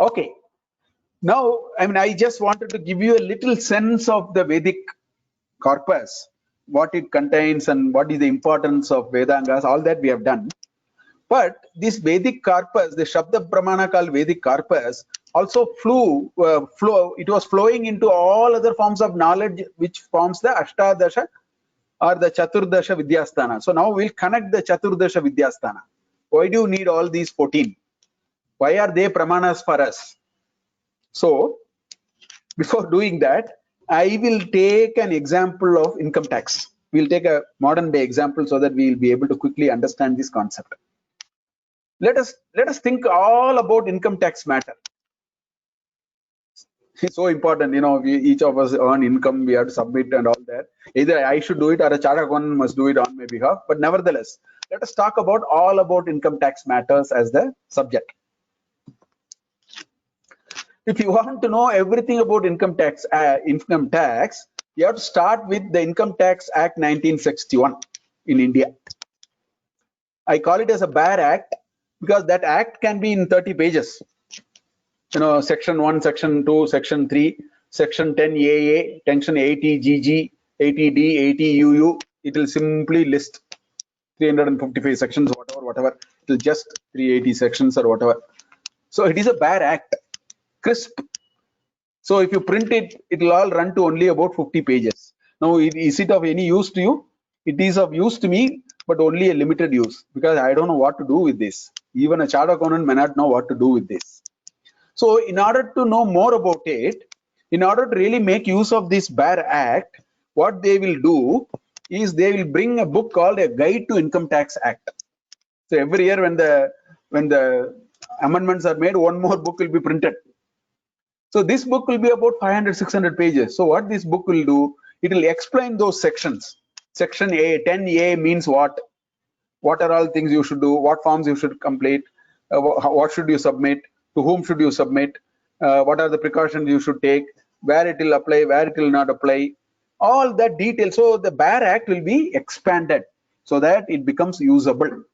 Okay. Now, I just wanted to give you a little sense of the Vedic corpus, what it contains and what is the importance of Vedangas, all that we have done. But this Vedic corpus, the Shabda Pramana called Vedic corpus, also it was flowing into all other forms of knowledge which forms the Ashtadasha or the Chaturdasha Vidyasthana. So now we'll connect the Chaturdasha Vidyasthana. Why do you need all these 14? Why are they Pramanas for us? So before doing that, I will take an example of income tax. We'll take a modern day example so that we will be able to quickly understand this concept. Let us think all about income tax matter. It's so important, each of us earn income, we have to submit and all that. Either I should do it or a chartered accountant must do it on my behalf. But nevertheless, let us talk about all about income tax matters as the subject. If you want to know everything about income tax, you have to start with the Income Tax Act 1961 in India. I call it as a bare act because that act can be in 30 pages. Section 1, Section 2, Section 3, Section 10 AA, Section 80 GG, 80 D, 80 UU. It will simply list 355 sections, whatever. It will just 380 sections or whatever. So it is a bare act, crisp. So if you print it, it will all run to only about 50 pages. Now, is it of any use to you? It is of use to me, but only a limited use because I don't know what to do with this. Even a chartered accountant may not know what to do with this. So in order to know more about it, in order to really make use of this bare act, what they will do is they will bring a book called a Guide to Income Tax Act. So every year when the amendments are made, one more book will be printed. So this book will be about 500-600 pages. So what this book will do, it will explain those sections. Section A, 10A means what are all things you should do, what forms you should complete, what should you submit, to whom should you submit, what are the precautions you should take, where it will apply, where it will not apply, all that detail. So the bare act will be expanded so that it becomes usable.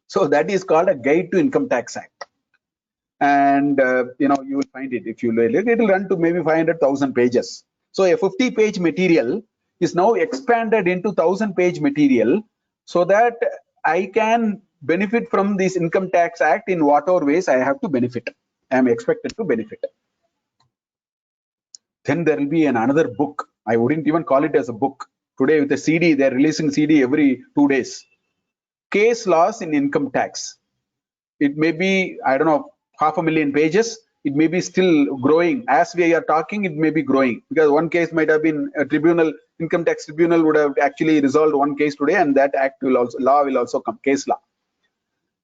So that is called a Guide to Income Tax Act. And you will find it if you look. It will run to maybe 500,000 pages. So a 50-page material is now expanded into 1,000-page material so that I can benefit from this Income Tax Act in whatever ways I have to benefit. I am expected to benefit. Then there will be another book. I wouldn't even call it as a book. Today with a CD, they're releasing CD every 2 days. Case laws in income tax. It may be, I don't know, 500,000 pages. It may be still growing. As we are talking, it may be growing because one case might have been a tribunal, income tax tribunal would have actually resolved one case today, and that act will also, law will also come, case law.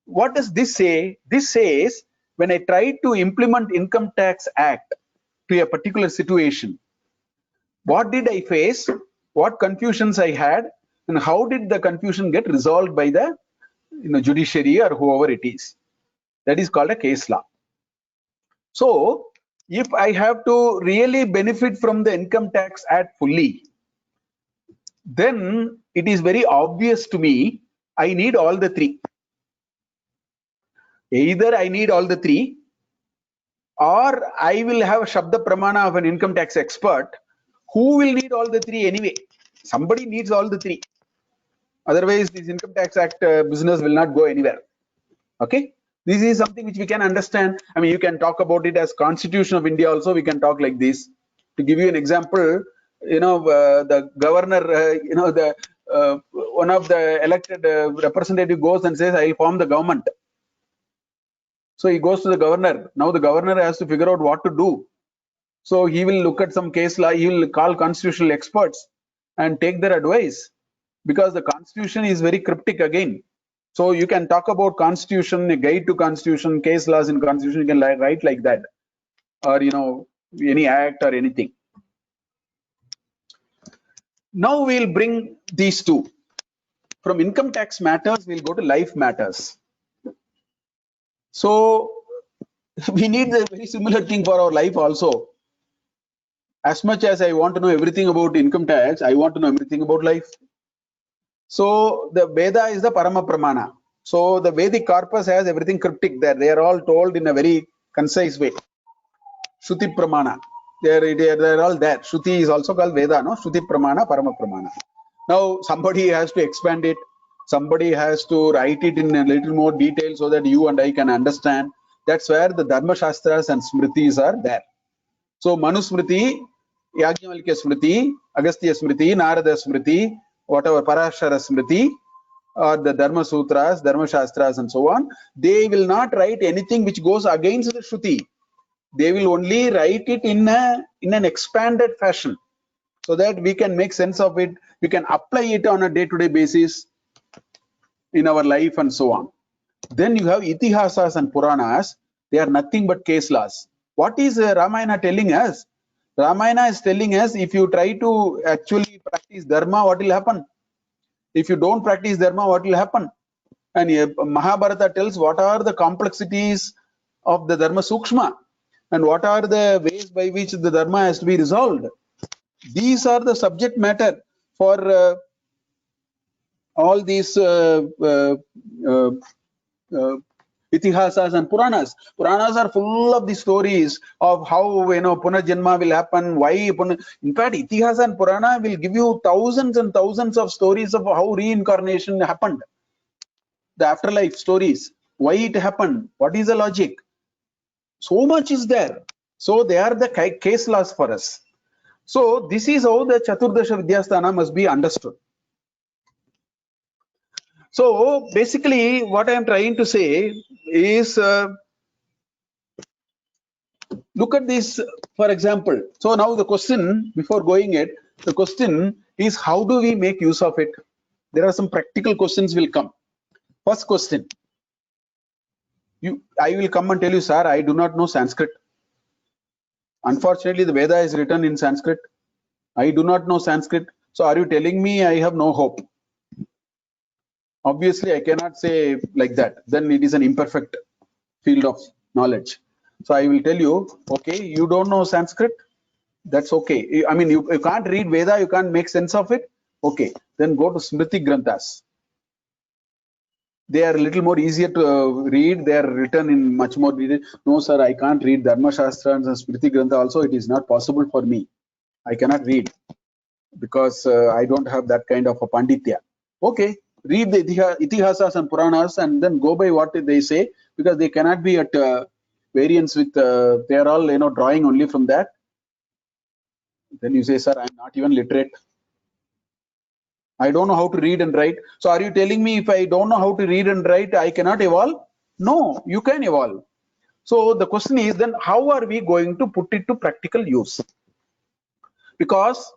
What does this say? This says when I try to implement Income Tax Act to a particular situation, what did I face? What confusions I had, and how did the confusion get resolved by the judiciary or whoever it is? That is called a case law. So if I have to really benefit from the Income Tax Act fully, then it is very obvious to me I need all the three. Either I need all the three, or I will have a Shabda Pramana of an income tax expert who will need all the three anyway. Somebody needs all the three. Otherwise, this Income Tax Act business will not go anywhere. Okay? This is something which we can understand. I mean, you can talk about it as Constitution of India also. We can talk like this. To give you an example, the governor, one of the elected representative goes and says, I will form the government. So he goes to the governor. Now the governor has to figure out what to do. So he will look at some case law. He will call constitutional experts and take their advice, because the Constitution is very cryptic again. So you can talk about Constitution, a guide to Constitution, case laws in Constitution. You can write like that, or any act or anything. Now we'll bring these two. From income tax matters, we'll go to life matters. So we need a very similar thing for our life also. As much as I want to know everything about income tax, I want to know everything about life. So the Veda is the Parama Pramana. So the Vedic corpus has everything cryptic there. They are all told in a very concise way. Shruti Pramana. They're all there. Shruti is also called Veda, no? Shruti Pramana, Parama Pramana. Now somebody has to expand it. Somebody has to write it in a little more detail so that you and I can understand. That's where the Dharma Shastras and Smritis are there. So Manu Smriti, Yajnavalkya Smriti, Agastya Smriti, Narada Smriti, whatever, Parashara Smriti, or the Dharma Sutras, Dharma Shastras, and so on, they will not write anything which goes against the Shruti. They will only write it in an expanded fashion, so that we can make sense of it. We can apply it on a day-to-day basis in our life and so on. Then you have Itihasas and Puranas. They are nothing but case laws. What is Ramayana telling us? Ramayana is telling us, if you try to actually practice Dharma, what will happen? If you don't practice Dharma, what will happen? And Mahabharata tells what are the complexities of the Dharma Sukshma and what are the ways by which the Dharma has to be resolved. These are the subject matter for all these Itihasas and Puranas. Puranas are full of the stories of how Punarjanma will happen, why. In fact, Itihasa and Purana will give you thousands and thousands of stories of how reincarnation happened, the afterlife stories, why it happened, what is the logic. So much is there. So they are the case laws for us. So this is how the Chaturdasha Vidyasthana must be understood. So basically what I am trying to say is, look at this, for example. So now the question, before going it, the question is, how do we make use of it? There are some practical questions will come. First question, I will come and tell you, sir, I do not know Sanskrit. Unfortunately, the Veda is written in Sanskrit. I do not know Sanskrit. So are you telling me I have no hope? Obviously, I cannot say like that. Then it is an imperfect field of knowledge. So I will tell you, okay, you don't know Sanskrit. That's okay. I mean, you can't read Veda, you can't make sense of it. Okay, then go to Smriti Granthas. They are a little more easier to read. They are written in much more detail. No, sir, I can't read Dharma Shastra and Smriti Grantha also. It is not possible for me. I cannot read because I don't have that kind of a panditya. Okay, read the Itihasas and Puranas and then go by what they say, because they cannot be at variance with, they are all, drawing only from that. Then you say, sir, I'm not even literate. I don't know how to read and write. So are you telling me if I don't know how to read and write, I cannot evolve? No, you can evolve. So the question is, then how are we going to put it to practical use? Because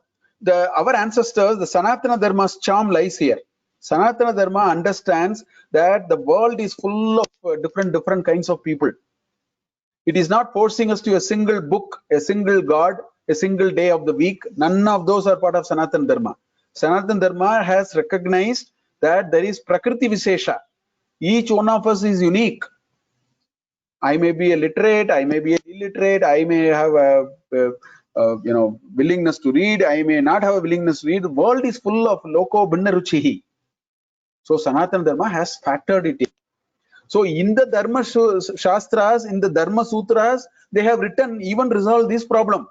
our ancestors, the Sanatana Dharma's charm lies here. Sanatana Dharma understands that the world is full of different kinds of people. It is not forcing us to a single book, a single god, a single day of the week. None of those are part of Sanatana Dharma. Sanatana Dharma has recognized that there is Prakriti Vishesha. Each one of us is unique. I may be a literate, I may be an illiterate, I may have a willingness to read, I may not have a willingness to read. The world is full of loko bhinna ruchihi. So Sanatana Dharma has factored it in. So in the Dharma Shastras, in the Dharma Sutras, they have written, even resolve this problem.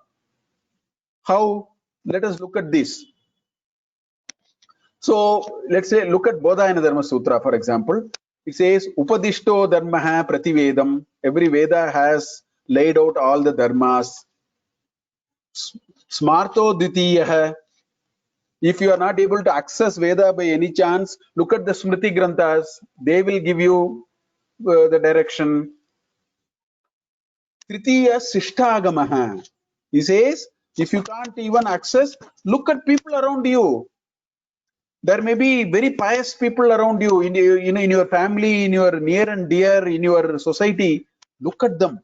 How? Let us look at this. So let's say, look at Bodhayana Dharma Sutra, for example. It says, Upadishto Dharmaha Prativedam. Every Veda has laid out all the dharmas. Smarto Dvitiyaha. If you are not able to access Veda by any chance, look at the Smriti Granthas. They will give you the direction. Tritiya Sishtagamaha. He says, if you can't even access, look at people around you. There may be very pious people around you, in your family, in your near and dear, in your society. Look at them.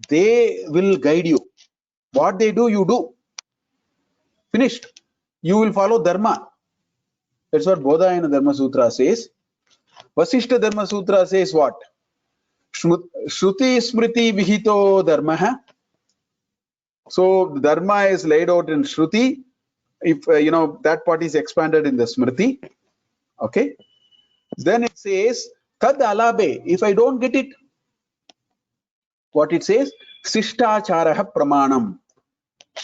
They will guide you. What they do, you do. Finished. You will follow Dharma. That's what Bodhayana Dharma Sutra says. Vasishta Dharma Sutra says what? Shruti Smriti Vihito Dharma. So Dharma is laid out in Shruti. If that part is expanded in the Smriti. Okay. Then it says Tad Alabe. If I don't get it, What it says? Sishtacharaha pramanam.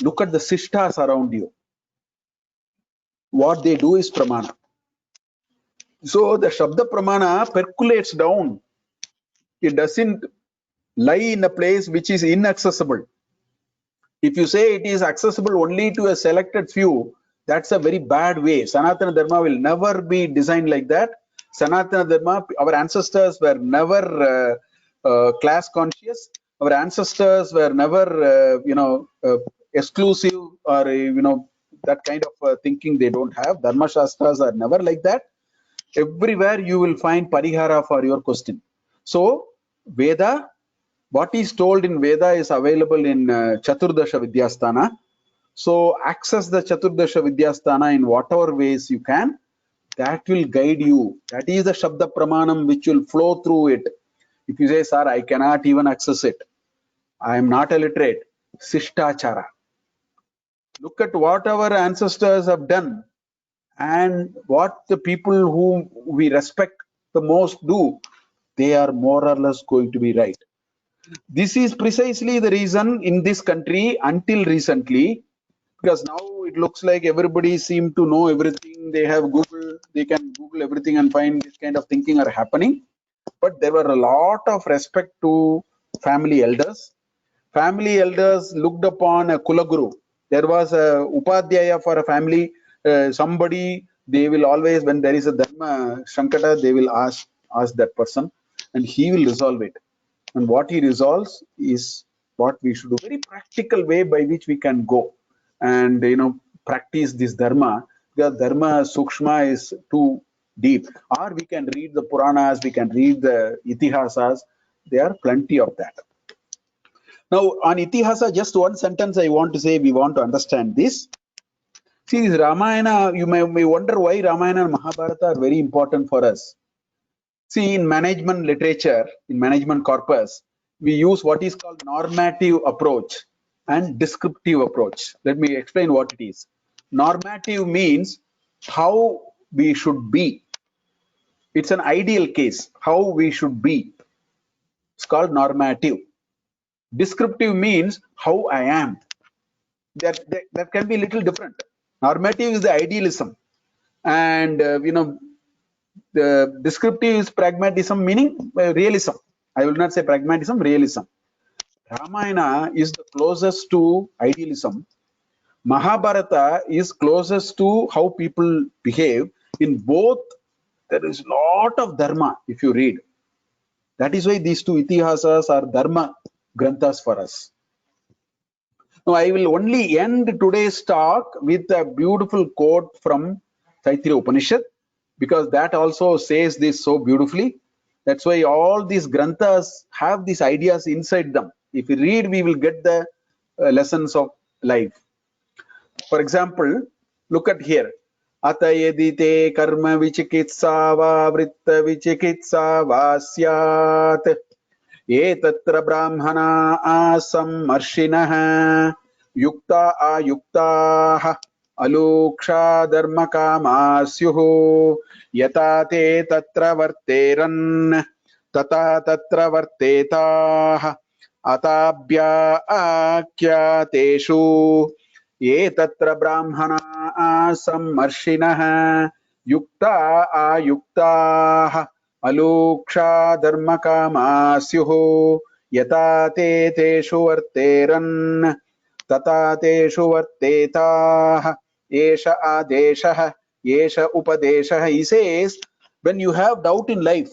Look at the sishtas around you. What they do is pramana. So the Shabda Pramana percolates down. It doesn't lie in a place which is inaccessible. If you say it is accessible only to a selected few, that's a very bad way. Sanatana Dharma will never be designed like that. Sanatana Dharma, our ancestors were never class conscious. Our ancestors were never, exclusive or, that kind of thinking they don't have. Dharma Shastras are never like that. Everywhere you will find parihara for your question. So, Veda, what is told in Veda is available in Chaturdasha Vidyasthana. So access the Chaturdasha Vidyasthana in whatever ways you can. That will guide you. That is the Shabda Pramanam which will flow through it. If you say, sir, I cannot even access it. I am not illiterate. Sishtachara. Look at what our ancestors have done and what the people whom we respect the most do. They are more or less going to be right. This is precisely the reason in this country until recently, because now it looks like everybody seem to know everything. They have Google, they can Google everything and find this kind of thinking are happening. But there were a lot of respect to family elders. Family elders looked upon a Kulaguru. There was a Upadhyaya for a family. Somebody, they will always, when there is a Dharma Shankata, they will ask that person and he will resolve it. And what he resolves is what we should do. Very practical way by which we can go and practice this dharma, because dharma sukshma is too deep. Or we can read the Puranas, we can read the Itihasas. There are plenty of that. Now on Itihasa, just one sentence I want to say, we want to understand this. See, this Ramayana, you may wonder why Ramayana and Mahabharata are very important for us. See, in management literature, in management corpus, we use what is called normative approach and descriptive approach. Let me explain what it is. Normative means how we should be. It's an ideal case, how we should be. It's called normative. Descriptive means how I am. That can be a little different. Normative is the idealism. And, the descriptive is pragmatism, meaning realism. I will not say pragmatism, realism. Ramayana is the closest to idealism. Mahabharata is closest to how people behave. In both, there is a lot of dharma if you read. That is why these two itihasas are dharma granthas for us. Now, I will only end today's talk with a beautiful quote from Taittiriya Upanishad, because that also says this so beautifully. That's why all these granthas have these ideas inside them. If we read, we will get the lessons of life. For example, look at here. Ata yedite karma vichikitsa va vritta vichikitsa va syat etatra brahmana asam marshinaha yukta ayuktaha aluksha dharma kamasyuhu yata te tatra varteran tata tatra vartetah atabhya akyateshu ye tatra brahmana sammarshinaha yukta ayuktaha aluksha dharma kamasyuhu yata te teshu varteran tata teshu vartetah esha adeshah esha upadeshah. He says, when you have doubt in life,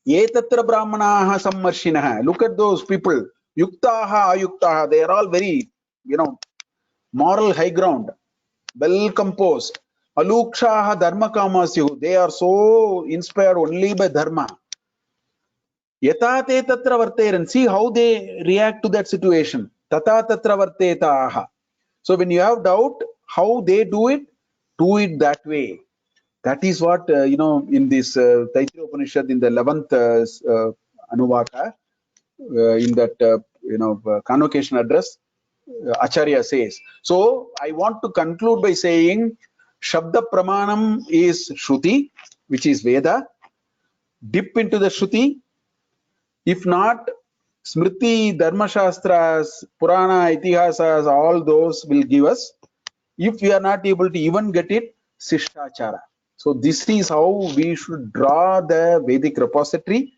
ye tatra brahmanaha sammarshinaha, look at those people, yuktaha ayuktaha, they are all very, moral high ground, well composed. Alukshaha dharma kamasyu, they are so inspired only by dharma. Yata te tatra varteran, see how they react to that situation. Tata tatra vartetaha. So when you have doubt, how they do it that way. That is what, in this Taittiriya Upanishad, in the 11th Anuvaka, in that, convocation address, Acharya says. So I want to conclude by saying Shabda Pramanam is Shruti, which is Veda. Dip into the Shruti. If not, Smriti, Dharma Shastras, Purana, Itihasas, all those will give us. If we are not able to even get it, Sishtachara. So this is how we should draw the Vedic repository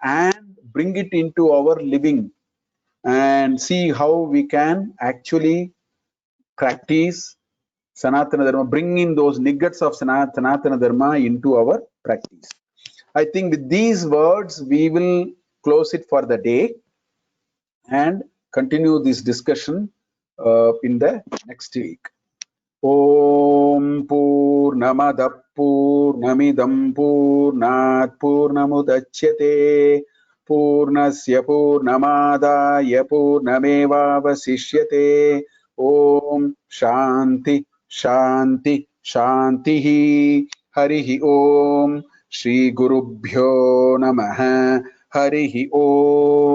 and bring it into our living and see how we can actually practice Sanatana Dharma, bring in those nuggets of Sanatana Dharma into our practice. I think with these words, we will close it for the day and continue this discussion in the next week. Om Purnamada Purnamidam Purnat Purnamudachyate Purnasya Purnamadaya Purnamevavasishyate. Om Shanti Shanti Shantihi. Harihi Om Shri Gurubhyo Namaha. Harihi Om.